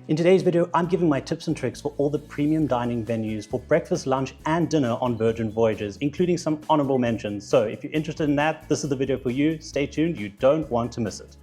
In today's video, I'm giving my tips and tricks for all the premium dining venues for breakfast, lunch, and dinner on Virgin Voyages, including some honorable mentions. So if you're interested in that, this is the video for you. Stay tuned, you don't want to miss it.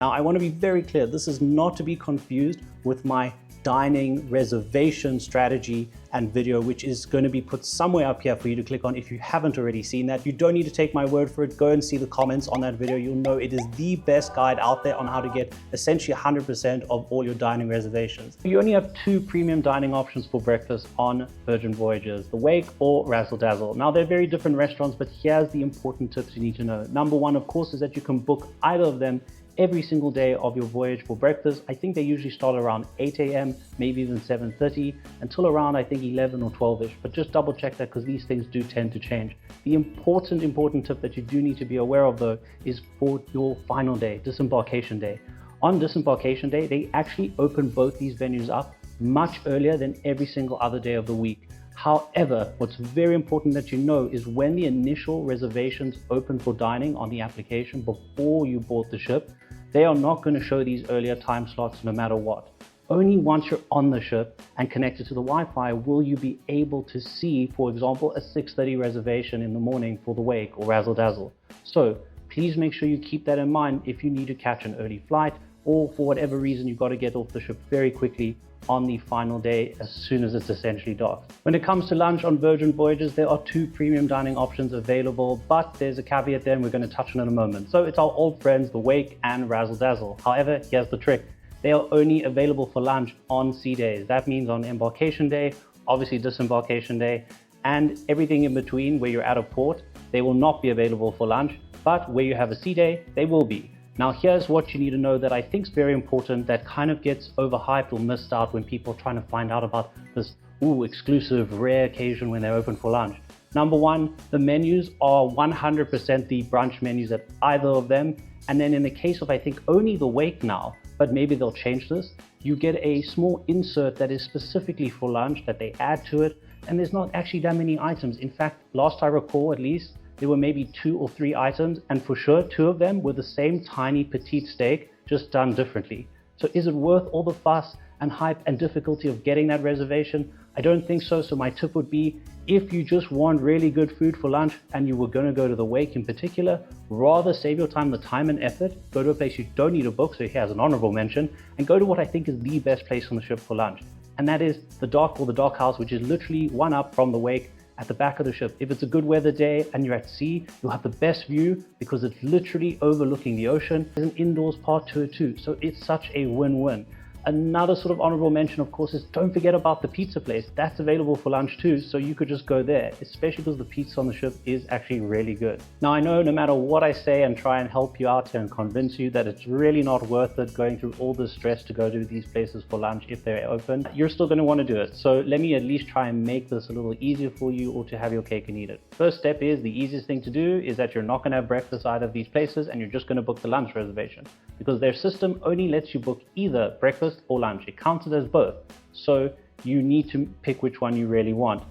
Now, I want to be very clear, this is not to be confused with my dining reservation strategy and video, which is going to be put somewhere up here for you to click on if you haven't already seen that. You don't need to take my word for it. Go and see the comments on that video. You'll know it is the best guide out there on how to get essentially 100% of all your dining reservations. You only have two premium dining options for breakfast on Virgin Voyages, the Wake or Razzle Dazzle. Now, they're very different restaurants, but here's the important tips you need to know. Number one, of course, is that you can book either of them every single day of your voyage for breakfast. I think they usually start around 8 a.m., maybe even 7:30, until around, I think, 11 or 12-ish. But just double check that because these things do tend to change. The important tip that you do need to be aware of, though, is for your final day, disembarkation day. On disembarkation day, they actually open both these venues up much earlier than every single other day of the week. However, what's very important that you know is when the initial reservations open for dining on the application before you board the ship, they are not going to show these earlier time slots no matter what. Only once you're on the ship and connected to the Wi-Fi will you be able to see, for example, a 6:30 reservation in the morning for the Wake or Razzle Dazzle. So please make sure you keep that in mind if you need to catch an early flight or for whatever reason you've got to get off the ship very quickly on the final day as soon as it's essentially docked. When it comes to lunch on Virgin Voyages, there are two premium dining options available, but there's a caveat there and we're going to touch on it in a moment. So it's our old friends, the Wake and Razzle Dazzle. However, here's the trick. They are only available for lunch on sea days. That means on embarkation day, obviously disembarkation day, and everything in between where you're out of port, they will not be available for lunch, but where you have a sea day, they will be. Now, here's what you need to know that I think is very important that kind of gets overhyped or missed out when people are trying to find out about this exclusive, rare occasion when they're open for lunch. Number one, the menus are 100% the brunch menus at either of them. And then in the case of, I think, only the Wake now, but maybe they'll change this, you get a small insert that is specifically for lunch that they add to it. And there's not actually that many items. In fact, last I recall, at least, there were maybe 2 or 3 items, and for sure 2 of them were the same tiny petite steak, just done differently. So is it worth all the fuss and hype and difficulty of getting that reservation? I don't think so. So my tip would be, if you just want really good food for lunch and you were going to go to the Wake in particular, rather save your time, the time and effort, go to a place you don't need a book, so here's an honorable mention, and go to what I think is the best place on the ship for lunch. And that is the dock or the dock house, which is literally one up from the Wake at the back of the ship. If it's a good weather day and you're at sea, you'll have the best view because it's literally overlooking the ocean. There's an indoors part to it too, so it's such a win-win. Another sort of honorable mention, of course, is don't forget about the pizza place. That's available for lunch too, so you could just go there, especially because the pizza on the ship is actually really good. Now, I know no matter what I say and try and help you out here and convince you that it's really not worth it going through all this stress to go to these places for lunch if they're open, you're still going to want to do it. So let me at least try and make this a little easier for you, or to have your cake and eat it. First step is, the easiest thing to do is that you're not going to have breakfast either of these places and you're just going to book the lunch reservation, because their system only lets you book either breakfast or lunch. It counts it as both, so you need to pick which one you really want.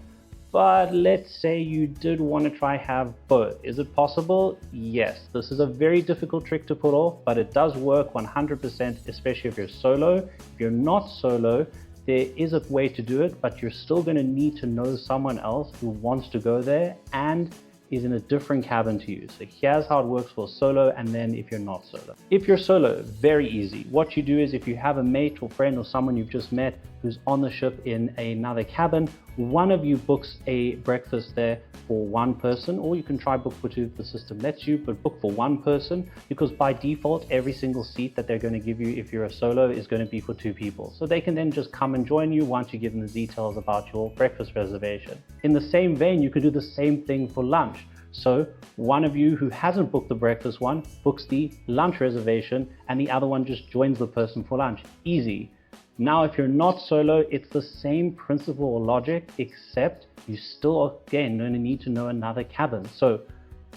But let's say you did want to try have both. Is it possible? Yes. This is a very difficult trick to pull off, but it does work 100%, especially if you're solo. If you're not solo, there is a way to do it, but you're still going to need to know someone else who wants to go there and is in a different cabin to you. So here's how it works for solo, and then if you're not solo. If you're solo, very easy. What you do is, if you have a mate or friend or someone you've just met who's on the ship in another cabin, one of you books a breakfast there for one person, or you can try book for 2 if the system lets you, but book for one person, because by default, every single seat that they're going to give you if you're a solo is going to be for 2 people. So they can then just come and join you once you give them the details about your breakfast reservation. In the same vein, you could do the same thing for lunch. So one of you who hasn't booked the breakfast one books the lunch reservation, and the other one just joins the person for lunch. Easy. Now, if you're not solo, it's the same principle or logic, except you still, again, going to need to know another cabin. So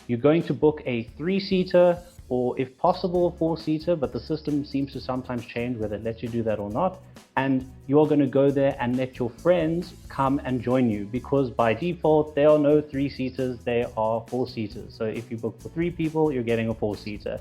you're going to book a 3-seater, or if possible, a 4-seater, but the system seems to sometimes change whether it lets you do that or not. And you're going to go there and let your friends come and join you, because by default, there are no 3-seaters, they are 4-seaters. So if you book for 3 people, you're getting a 4-seater.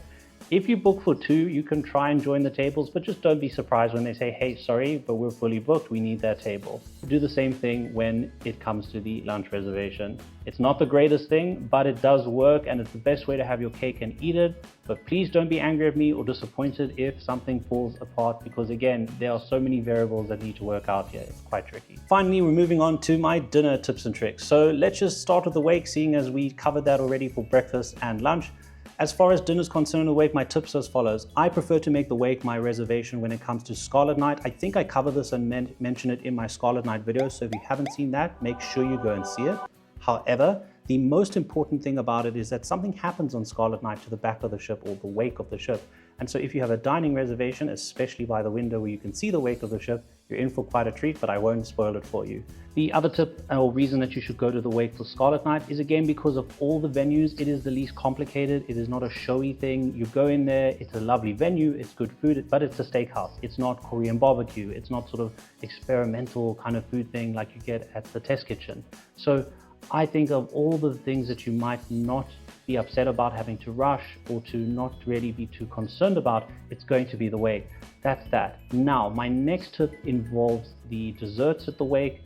If you book for 2, you can try and join the tables, but just don't be surprised when they say, hey, sorry, but we're fully booked, we need that table. Do the same thing when it comes to the lunch reservation. It's not the greatest thing, but it does work and it's the best way to have your cake and eat it. But please don't be angry at me or disappointed if something falls apart, because again, there are so many variables that need to work out here. It's quite tricky. Finally, we're moving on to my dinner tips and tricks. So let's just start with the wake, seeing as we covered that already for breakfast and lunch. As far as dinner is concerned, the wake, my tips are as follows. I prefer to make the wake my reservation when it comes to Scarlet Night. I think I cover this and mention it in my Scarlet Night video, so if you haven't seen that, make sure you go and see it. However, the most important thing about it is that something happens on Scarlet Night to the back of the ship or the wake of the ship. And so if you have a dining reservation, especially by the window where you can see the wake of the ship, you're in for quite a treat, but I won't spoil it for you. The other tip or reason that you should go to the wake for Scarlet Night is again because of all the venues. It is the least complicated. It is not a showy thing. You go in there, it's a lovely venue, it's good food, but it's a steakhouse. It's not Korean barbecue. It's not sort of experimental kind of food thing like you get at the test kitchen. So I think of all the things that you might not be upset about having to rush or to not really be too concerned about, it's going to be the wake. That's that. Now, my next tip involves the desserts at the wake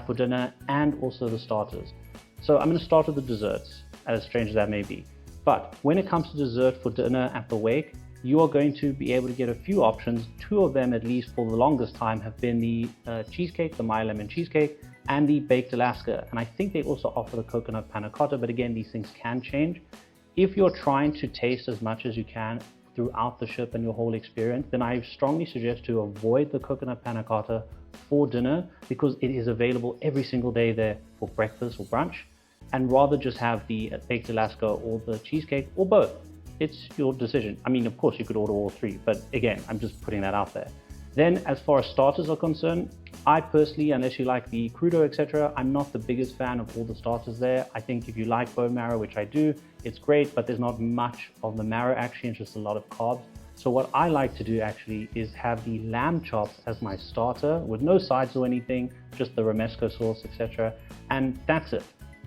for dinner and also the starters. So I'm going to start with the desserts, as strange as that may be. But when it comes to dessert for dinner at the wake, you are going to be able to get a few options. 2 of them, at least for the longest time, have been the cheesecake, the My Lemon cheesecake, and the baked Alaska. And I think they also offer the coconut panna cotta, but again, these things can change. If you're trying to taste as much as you can throughout the ship and your whole experience, then I strongly suggest to avoid the coconut panna cotta for dinner, because it is available every single day there for breakfast or brunch, and rather just have the baked Alaska or the cheesecake or both. It's your decision. I mean, of course you could order all 3, but again, I'm just putting that out there. Then as far as starters are concerned, I personally, unless you like the crudo, etc., I'm not the biggest fan of all the starters there. I think if you like bone marrow, which I do, it's great, but there's not much of the marrow actually, it's just a lot of carbs. So what I like to do actually is have the lamb chops as my starter with no sides or anything, just the romesco sauce, etc. And that's it.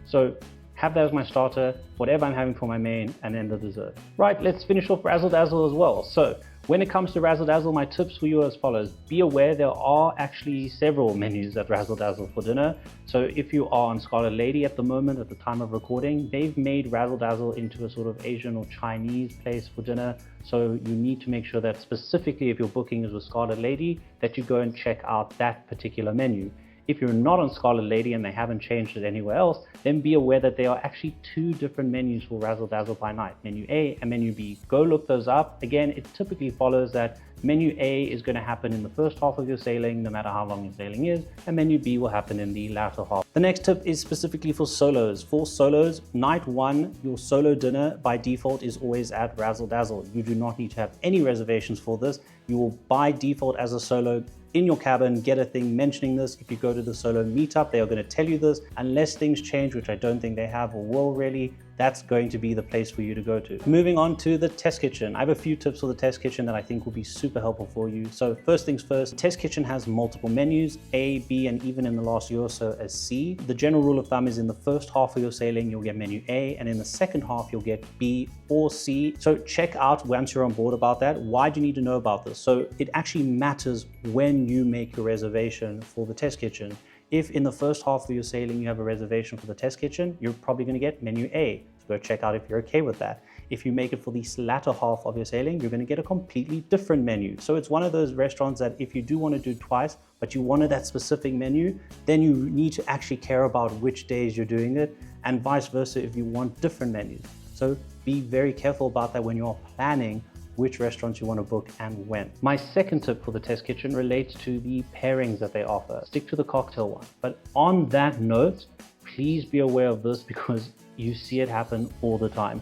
So have that as my starter, whatever I'm having for my main, and then the dessert. Right, let's finish off Razzle Dazzle as well. So when it comes to Razzle Dazzle, my tips for you are as follows. Be aware there are actually several menus at Razzle Dazzle for dinner. So if you are on Scarlet Lady at the moment, at the time of recording, they've made Razzle Dazzle into a sort of Asian or Chinese place for dinner. So you need to make sure that specifically if your booking is with Scarlet Lady, that you go and check out that particular menu. If you're not on Scarlet Lady and they haven't changed it anywhere else, then be aware that there are actually 2 different menus for Razzle Dazzle by night, Menu A and Menu B. Go look those up. Again, it typically follows that Menu A is going to happen in the first half of your sailing, no matter how long your sailing is, and Menu B will happen in the latter half. The next tip is specifically for solos. For solos, night 1, your solo dinner by default is always at Razzle Dazzle. You do not need to have any reservations for this. You will by default as a solo in your cabin get a thing mentioning this. If you go to the solo meetup, they are going to tell you this. Unless things change, which I don't think they have or will really, that's going to be the place for you to go to. Moving on to the test kitchen. I have a few tips for the test kitchen that I think will be super helpful for you. So first things first, test kitchen has multiple menus, A, B, and even in the last year or so a C. The general rule of thumb is in the first half of your sailing, you'll get menu A, and in the second half, you'll get B or C. So check out once you're on board about that. Why do you need to know about this? So it actually matters when you make your reservation for the test kitchen. If in the first half of your sailing you have a reservation for the test kitchen, you're probably going to get menu A. So go check out if you're okay with that. If you make it for the latter half of your sailing, you're going to get a completely different menu. So it's one of those restaurants that if you do want to do twice, but you wanted that specific menu, then you need to actually care about which days you're doing it, and vice versa if you want different menus. So be very careful about that when you're planning which restaurants you want to book and when. My second tip for the test kitchen relates to the pairings that they offer. Stick to the cocktail one. But on that note, please be aware of this because you see it happen all the time.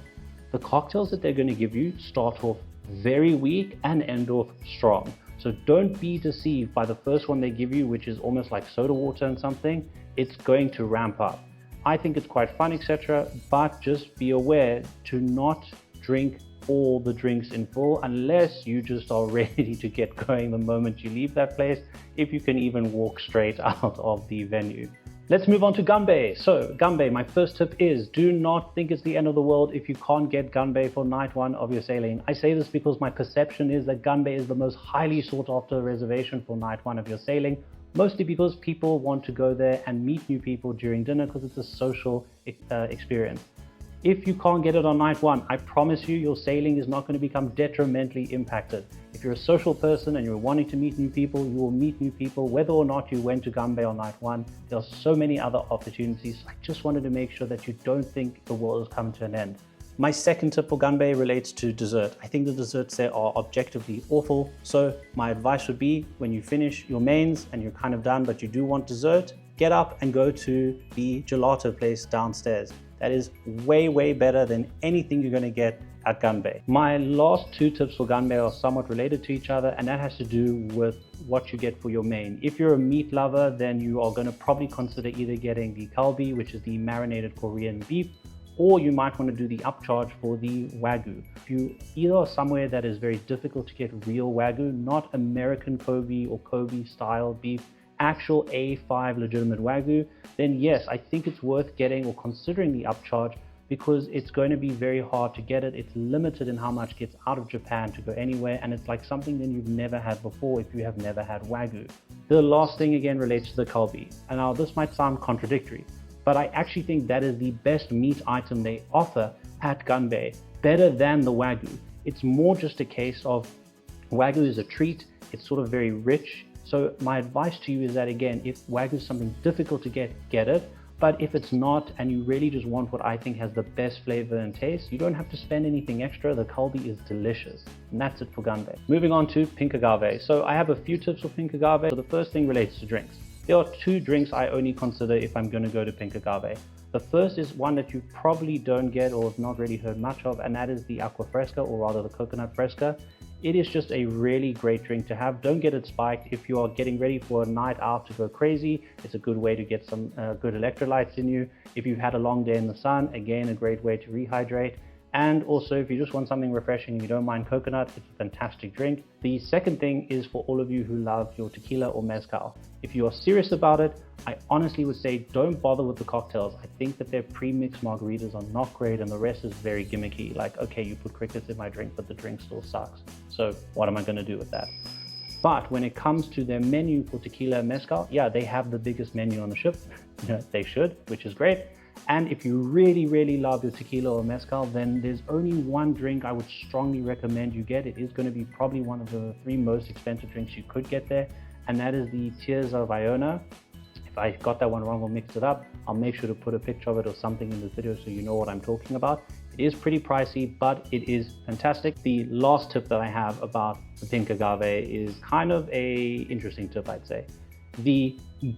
The cocktails that they're going to give you start off very weak and end off strong. So don't be deceived by the first one they give you, which is almost like soda water and something. It's going to ramp up. I think it's quite fun, etc. But just be aware to not drink all the drinks in full unless you just are ready to get going the moment you leave that place, if you can even walk straight out of the venue. Let's move on to Gunbae. So Gunbae, my first tip is do not think it's the end of the world if you can't get Gunbae for night one of your sailing. I say this because my perception is that Gunbae is the most highly sought after reservation for night one of your sailing, mostly because people want to go there and meet new people during dinner because it's a social experience. If you can't get it on night one, I promise you your sailing is not going to become detrimentally impacted. If you're a social person and you're wanting to meet new people, you will meet new people whether or not you went to Gunbae on night one. There are so many other opportunities. I just wanted to make sure that you don't think the world has come to an end. My second tip for Gunbae relates to dessert. I think the desserts there are objectively awful. So my advice would be when you finish your mains and you're kind of done, but you do want dessert, get up and go to the gelato place downstairs. That is way, way better than anything you're going to get at Gunbae. My last two tips for Gunbae are somewhat related to each other, and that has to do with what you get for your main. If you're a meat lover, then you are going to probably consider either getting the kalbi, which is the marinated Korean beef, or you might want to do the upcharge for the Wagyu. If you either are somewhere that is very difficult to get real Wagyu, not American Kobe or Kobe style beef, actual A5 legitimate Wagyu, then yes, I think it's worth getting or considering the upcharge because it's going to be very hard to get it. It's limited in how much gets out of Japan to go anywhere, and it's like something that you've never had before if you have never had Wagyu. The last thing again relates to the kalbi. And now this might sound contradictory, but I actually think that is the best meat item they offer at Gunbae, better than the Wagyu. It's more just a case of Wagyu is a treat, it's sort of very rich. So my advice to you is that again, if Wagyu is something difficult to get it. But if it's not, and you really just want what I think has the best flavor and taste, you don't have to spend anything extra. The kalbi is delicious. And that's it for Gunbae. Moving on to pink agave. So I have a few tips for pink agave. So the first thing relates to drinks. There are two drinks I only consider if I'm going to go to pink agave. The first is one that you probably don't get or have not really heard much of, and that is the aqua fresca, or rather the coconut fresca. It is just a really great drink to have. Don't get it spiked. If you are getting ready for a night out to go crazy, it's a good way to get some good electrolytes in you. If you've had a long day in the sun, again, a great way to rehydrate. And also, if you just want something refreshing and you don't mind coconut, it's a fantastic drink. The second thing is for all of you who love your tequila or mezcal. If you are serious about it, I honestly would say don't bother with the cocktails. I think that their pre-mixed margaritas are not great and the rest is very gimmicky. Like, okay, you put crickets in my drink, but the drink still sucks. So what am I going to do with that? But when it comes to their menu for tequila and mezcal, yeah, they have the biggest menu on the ship. They should, which is great. And if you really, really love your tequila or mezcal, then there's only one drink I would strongly recommend you get. It is going to be probably one of the 3 most expensive drinks you could get there, and that is the Tears of Iona. If I got that one wrong or mixed it up, I'll make sure to put a picture of it or something in this video so you know what I'm talking about. It is pretty pricey, but it is fantastic. The last tip that I have about the pink agave is kind of a interesting tip, I'd say. The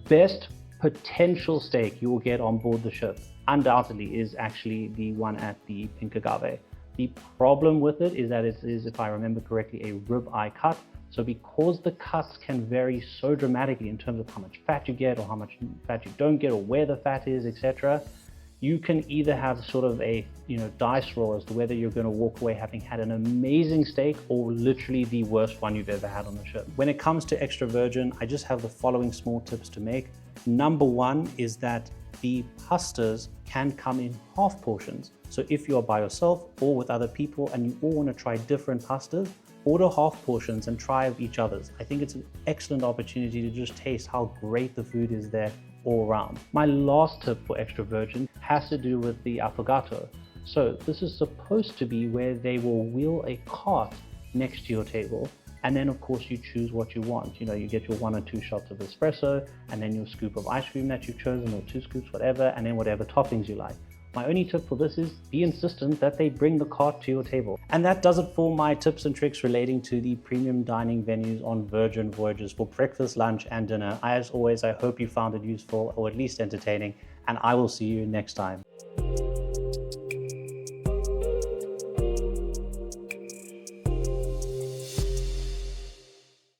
best potential steak you will get on board the ship undoubtedly is actually the one at the pink agave. The problem with it is that it is, if I remember correctly, a ribeye cut. So because the cuts can vary so dramatically in terms of how much fat you get or how much fat you don't get or where the fat is, etc., you can either have sort of a dice roll as to whether you're going to walk away having had an amazing steak or literally the worst one you've ever had on the ship. When it comes to extra virgin, I just have the following small tips to make. Number one is that the pastas can come in half portions. So if you're by yourself or with other people and you all want to try different pastas, order half portions and try of each other's. I think it's an excellent opportunity to just taste how great the food is there all around. My last tip for extra virgin has to do with the affogato. So this is supposed to be where they will wheel a cart next to your table, and then of course you choose what you want. You get your 1 or 2 shots of espresso, and then your scoop of ice cream that you've chosen, or 2 scoops, whatever, and then whatever toppings you like. My only tip for this is be insistent that they bring the cart to your table. And that does it for my tips and tricks relating to the premium dining venues on Virgin Voyages for breakfast, lunch, and dinner. As always, I hope you found it useful or at least entertaining, and I will see you next time.